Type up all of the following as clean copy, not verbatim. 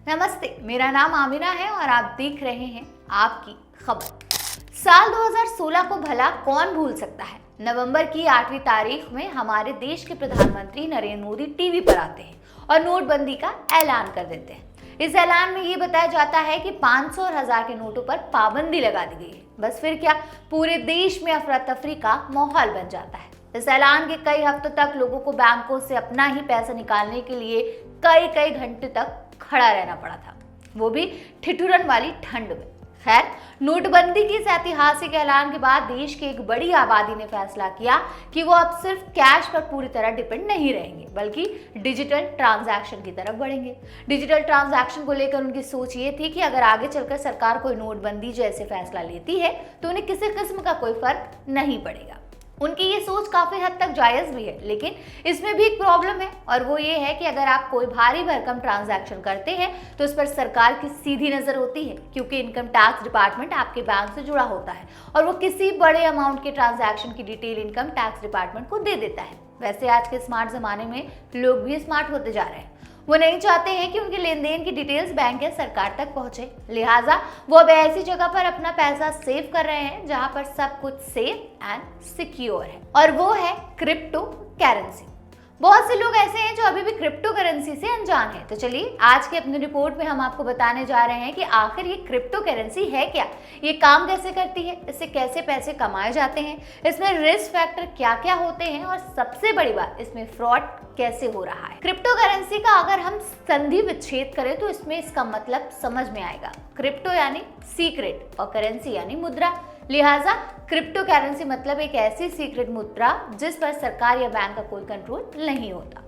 नमस्ते, मेरा नाम आमिना है और आप देख रहे हैं आपकी खबर। साल 2016 को भला कौन भूल सकता है। नवंबर की 8वीं तारीख में हमारे देश के प्रधानमंत्री नरेंद्र मोदी टीवी पर आते हैं और नोटबंदी का ऐलान कर देते हैं। इस ऐलान में ये बताया जाता है कि 500 और 1000 के नोटों पर पाबंदी लगा दी गई है। बस फिर क्या, पूरे देश में अफरा तफरी का माहौल बन जाता है। इस ऐलान के कई हफ्तों तक लोगों को बैंकों से अपना ही पैसा निकालने के लिए कई घंटे तक खड़ा रहना पड़ा था, वो भी ठिठुरन वाली ठंड में। खैर, नोटबंदी के इस ऐतिहासिक ऐलान के बाद देश की एक बड़ी आबादी ने फैसला किया कि वो अब सिर्फ कैश पर पूरी तरह डिपेंड नहीं रहेंगे, बल्कि डिजिटल ट्रांजैक्शन की तरफ बढ़ेंगे। डिजिटल ट्रांजैक्शन को लेकर उनकी सोच ये थी कि अगर आगे चलकर सरकार कोई नोटबंदी जैसे फैसला लेती है तो उन्हें किसी किस्म का कोई फर्क नहीं पड़ेगा। उनकी ये सोच काफी हद तक जायज भी है, लेकिन इसमें भी एक प्रॉब्लम है और वो ये है कि अगर आप कोई भारी भरकम ट्रांजैक्शन करते हैं तो इस पर सरकार की सीधी नजर होती है, क्योंकि इनकम टैक्स डिपार्टमेंट आपके बैंक से जुड़ा होता है और वो किसी बड़े अमाउंट के ट्रांजैक्शन की डिटेल इनकम टैक्स डिपार्टमेंट को दे देता है। वैसे आज के स्मार्ट जमाने में लोग भी स्मार्ट होते जा रहे हैं। वो नहीं चाहते हैं कि उनके लेन देन की डिटेल्स बैंक या सरकार तक पहुंचे, लिहाजा वो अब ऐसी जगह पर अपना पैसा सेव कर रहे हैं जहां पर सब कुछ सेफ एंड सिक्योर है, और वो है क्रिप्टो करेंसी। बहुत से लोग ऐसे हैं जो अभी भी क्रिप्टो करेंसी से अनजान हैं। तो चलिए, आज की अपनी रिपोर्ट में हम आपको बताने जा रहे हैं कि आखिर ये क्रिप्टो करेंसी है क्या, ये काम कैसे करती है, इससे कैसे पैसे कमाए जाते हैं, इसमें रिस्क फैक्टर क्या क्या होते हैं और सबसे बड़ी बात, इसमें फ्रॉड कैसे हो रहा है। क्रिप्टो करेंसी का अगर हम संधि विच्छेद करें तो इसमें इसका मतलब समझ में आएगा। क्रिप्टो यानी सीक्रेट और करेंसी यानी मुद्रा, लिहाजा क्रिप्टो करेंसी मतलब एक ऐसी सीक्रेट मुद्रा जिस पर सरकार या बैंक का कोई कंट्रोल नहीं होता।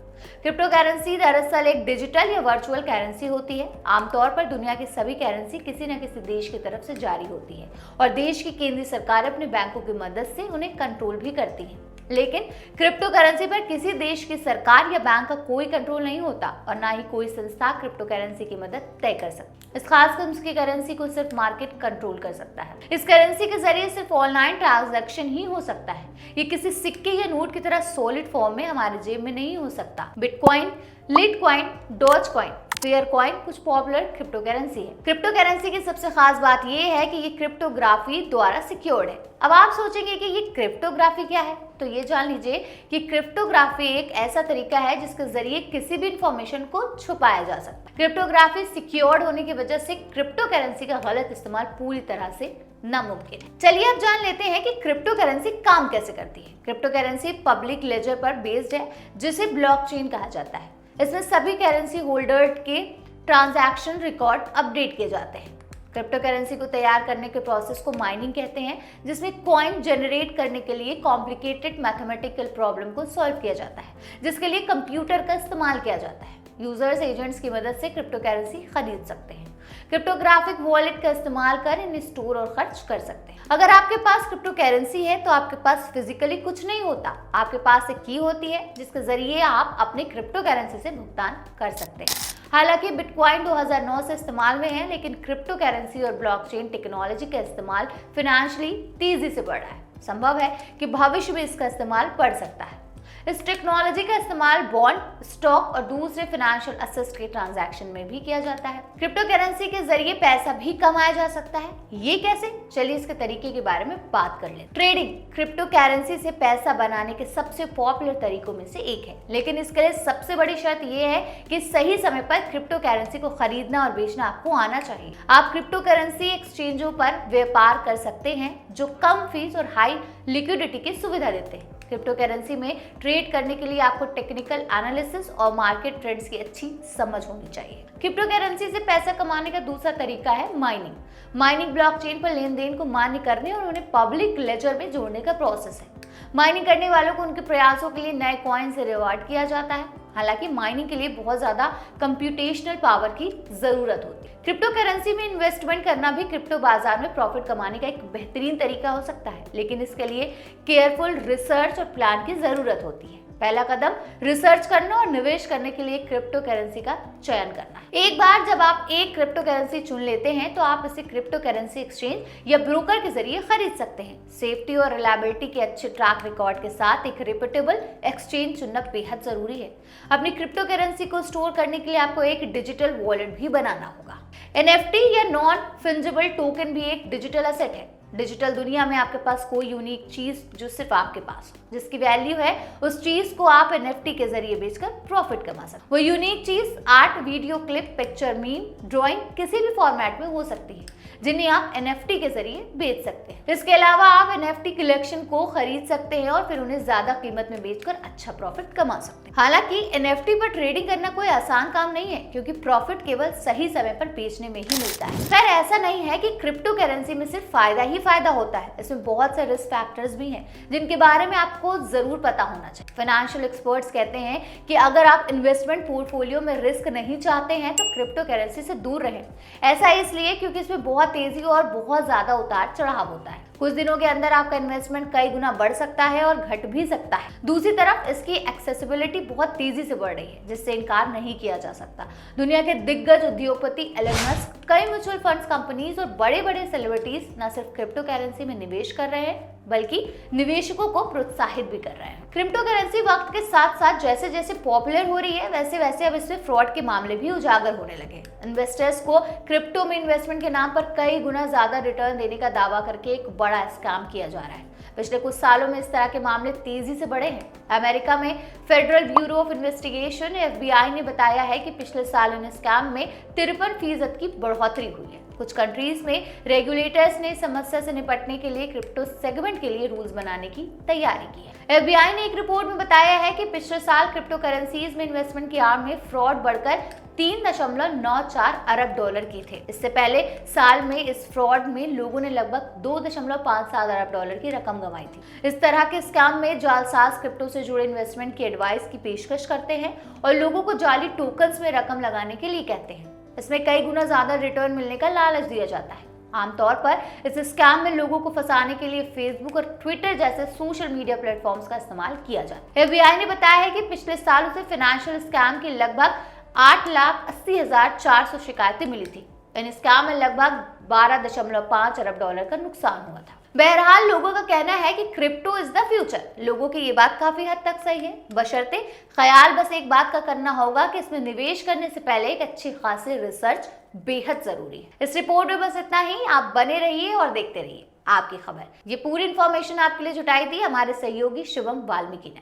क्रिप्टो करेंसी दरअसल एक डिजिटल या वर्चुअल करेंसी होती है। आमतौर पर दुनिया की सभी करेंसी किसी न किसी देश की तरफ से जारी होती है और देश की केंद्रीय सरकार अपने बैंकों की मदद से उन्हें कंट्रोल भी करती है। लेकिन क्रिप्टो करेंसी पर किसी देश की सरकार या बैंक का कोई कंट्रोल नहीं होता और ना ही कोई संस्था क्रिप्टो करेंसी की मदद तय कर सकती। इस खास किस्म की करेंसी को सिर्फ मार्केट कंट्रोल कर सकता है। इस करेंसी के जरिए सिर्फ ऑनलाइन ट्रांजैक्शन ही हो सकता है। ये किसी सिक्के या नोट की तरह सॉलिड फॉर्म में हमारे जेब में नहीं हो सकता। Bitcoin, Litecoin, Dogecoin, FairCoin कुछ पॉपुलर क्रिप्टो करेंसी है। क्रिप्टो करेंसी की सबसे खास बात यह है कि ये क्रिप्टोग्राफी द्वारा सिक्योर्ड है। अब आप सोचेंगे कि ये क्रिप्टोग्राफी क्या है, तो ये जान लीजिए कि क्रिप्टोग्राफी एक ऐसा तरीका है जिसके जरिए किसी भी इंफॉर्मेशन को छुपाया जा सकता है। क्रिप्टोग्राफी सिक्योर्ड होने की वजह से क्रिप्टो करेंसी का गलत इस्तेमाल पूरी तरह से नामुमकिन है। चलिए अब जान लेते हैं कि क्रिप्टो करेंसी काम कैसे करती है। क्रिप्टो करेंसी पब्लिक लेजर पर बेस्ड है, जिसे ब्लॉकचेन कहा जाता है। इसमें सभी करेंसी होल्डर के ट्रांजैक्शन रिकॉर्ड अपडेट किए जाते हैं। क्रिप्टो करेंसी को तैयार करने के प्रोसेस को माइनिंग कहते हैं, जिसमें कॉइन जनरेट करने के लिए कॉम्प्लिकेटेड मैथमेटिकल प्रॉब्लम को सॉल्व किया जाता है, जिसके लिए कंप्यूटर का इस्तेमाल किया जाता है। यूजर्स एजेंट्स की मदद से क्रिप्टो करेंसी खरीद सकते हैं। क्रिप्टोग्राफिक वॉलेट का इस्तेमाल कर इन्हें स्टोर और खर्च कर सकते हैं। अगर आपके पास क्रिप्टो करेंसी है तो आपके पास फिजिकली कुछ नहीं होता, आपके पास एक की होती है जिसके जरिए आप अपने क्रिप्टो करेंसी से भुगतान कर सकते हैं। हालांकि बिटकॉइन 2009 से इस्तेमाल में है, लेकिन क्रिप्टो करेंसी और ब्लॉकचेन टेक्नोलॉजी का इस्तेमाल फाइनेंशियली तेजी से बढ़ रहा है। संभव है कि भविष्य में इसका इस्तेमाल बढ़ सकता है। इस टेक्नोलॉजी का इस्तेमाल बॉन्ड, स्टॉक और दूसरे फाइनेंशियल असेट्स के ट्रांजैक्शन में भी किया जाता है। क्रिप्टो करेंसी के जरिए पैसा भी कमाया जा सकता है। ये कैसे? चलिए इसके तरीके के बारे में बात कर लें। ट्रेडिंग क्रिप्टो करेंसी से पैसा बनाने के सबसे पॉपुलर तरीकों में से एक है, लेकिन इसके लिए सबसे बड़ी शर्त यह है कि सही समय पर क्रिप्टो करेंसी को खरीदना और बेचना आपको आना चाहिए। आप क्रिप्टो करेंसी एक्सचेंजों पर व्यापार कर सकते हैं जो कम फीस और हाई लिक्विडिटी की सुविधा देते हैं। क्रिप्टो करेंसी में ट्रेड करने के लिए आपको टेक्निकल एनालिसिस और मार्केट ट्रेंड्स की अच्छी समझ होनी चाहिए। क्रिप्टो करेंसी से पैसा कमाने का दूसरा तरीका है माइनिंग। माइनिंग ब्लॉकचेन पर लेन देन को मान्य करने और उन्हें पब्लिक लेजर में जोड़ने का प्रोसेस है। माइनिंग करने वालों को उनके प्रयासों के लिए नए कॉइन से रिवॉर्ड किया जाता है। हालांकि माइनिंग के लिए बहुत ज्यादा कंप्यूटेशनल पावर की जरूरत होती है। क्रिप्टो करेंसी में इन्वेस्टमेंट करना भी क्रिप्टो बाजार में प्रॉफिट कमाने का एक बेहतरीन तरीका हो सकता है, लेकिन इसके लिए केयरफुल रिसर्च और प्लान की जरूरत होती है। पहला कदम रिसर्च करना और निवेश करने के लिए क्रिप्टो करेंसी का चयन करना है। एक बार जब आप एक क्रिप्टो करेंसी चुन लेते हैं तो आप इसे क्रिप्टो करेंसी एक्सचेंज या ब्रोकर के जरिए खरीद सकते हैं। सेफ्टी और रिलायबिलिटी के अच्छे ट्रैक रिकॉर्ड के साथ एक रेपुटेबल एक्सचेंज चुनना बेहद जरूरी है। अपनी क्रिप्टो करेंसी को स्टोर करने के लिए आपको एक डिजिटल वॉलेट भी बनाना होगा। NFT या नॉन फंजिबल टोकन भी एक डिजिटल एसेट है। डिजिटल दुनिया में आपके पास कोई यूनिक चीज जो सिर्फ आपके पास हो, जिसकी वैल्यू है, उस चीज को आप NFT के जरिए बेचकर प्रॉफिट कमा सकते हैं। वो यूनिक चीज art, video clip, picture, meme, drawing किसी भी फॉर्मेट में हो सकती है, जिन्हें आप NFT के जरिए बेच सकते हैं। इसके अलावा आप NFT कलेक्शन को खरीद सकते हैं और फिर उन्हें ज्यादा कीमत में बेचकर अच्छा प्रॉफिट कमा सकते हैं। हालांकि NFT पर ट्रेडिंग करना कोई आसान काम नहीं है, क्योंकि प्रॉफिट केवल सही समय पर बेचने में ही मिलता है। खैर, ऐसा नहीं है कि क्रिप्टो करेंसी में सिर्फ फायदा ही फायदा होता है। इसमें बहुत से रिस्क फैक्टर्स भी हैं जिनके बारे में आपको जरूर पता होना चाहिए। फाइनेंशियल एक्सपर्ट्स कहते हैं कि अगर आप इन्वेस्टमेंट पोर्टफोलियो में रिस्क नहीं चाहते हैं तो क्रिप्टो करेंसी से दूर रहें। ऐसा इसलिए क्योंकि इसमें बहुत तेजी और बहुत ज्यादा उतार चढ़ाव होता है। कुछ दिनों के अंदर आपका इन्वेस्टमेंट कई गुना बढ़ सकता है और घट भी सकता है। दूसरी तरफ इसकी एक्सेसिबिलिटी बहुत तेजी से बढ़ रही है, जिससे इनकार नहीं किया जा सकता। दुनिया के दिग्गज उद्योगपति एलन मस्क, कई म्यूचुअल फंड्स कंपनीज और बड़े बड़े सेलिब्रिटीज न सिर्फ क्रिप्टो करेंसी में निवेश कर रहे हैं, बल्कि निवेशकों को प्रोत्साहित भी कर रहे हैं। क्रिप्टो करेंसी वक्त के साथ साथ जैसे जैसे पॉपुलर हो रही है, वैसे वैसे अब इसमें फ्रॉड के मामले भी उजागर होने लगे। इन्वेस्टर्स को क्रिप्टो में इन्वेस्टमेंट के नाम पर कई गुना ज्यादा रिटर्न देने का दावा करके एक बड़ा स्कैम किया जा रहा है। पिछले कुछ सालों में इस तरह के मामले तेजी से बढ़े हैं। अमेरिका में federal bureau of investigation FBI ने बताया है कि पिछले साल इन स्कैम में 53% की बढ़ोतरी हुई है। कुछ कंट्रीज में रेगुलेटर्स ने समस्या से निपटने के लिए क्रिप्टो सेगमेंट के लिए रूल्स बनाने की तैयारी की है। FBI ने एक रिपोर्ट में बताया है कि पिछले साल क्रिप्टो करेंसीज में इन्वेस्टमेंट की आड़ में फ्रॉड बढ़कर 3.94 अरब डॉलर की थे। इससे पहले साल में इस फ्रॉड में लोगों ने लगभग 2.57 अरब डॉलर की रकम गंवाई थी। इस तरह के स्कैम में जालसाज क्रिप्टो से जुड़े इन्वेस्टमेंट की एडवाइस की पेशकश करते हैं और लोगों को जाली टोकन्स में रकम लगाने के लिए कहते हैं। इसमें कई गुना ज्यादा रिटर्न मिलने का लालच दिया जाता है। आमतौर पर इस स्कैम में लोगों को फंसाने के लिए फेसबुक और ट्विटर जैसे सोशल मीडिया प्लेटफॉर्म्स का इस्तेमाल किया जाता है। FBI ने बताया है कि पिछले साल उसे फाइनेंशियल स्कैम की लगभग 8,80,400 शिकायतें मिली थी। इन स्कैम में लगभग 12.5 अरब डॉलर का नुकसान हुआ था। बहरहाल, लोगों का कहना है कि क्रिप्टो इज द फ्यूचर। लोगों की ये बात काफी हद तक सही है, बशर्ते ख्याल बस एक बात का करना होगा कि इसमें निवेश करने से पहले एक अच्छी खासी रिसर्च बेहद जरूरी है। इस रिपोर्ट में बस इतना ही। आप बने रहिए और देखते रहिए आपकी खबर। ये पूरी इंफॉर्मेशन आपके लिए जुटाई थी हमारे सहयोगी शिवम वाल्मीकि ने।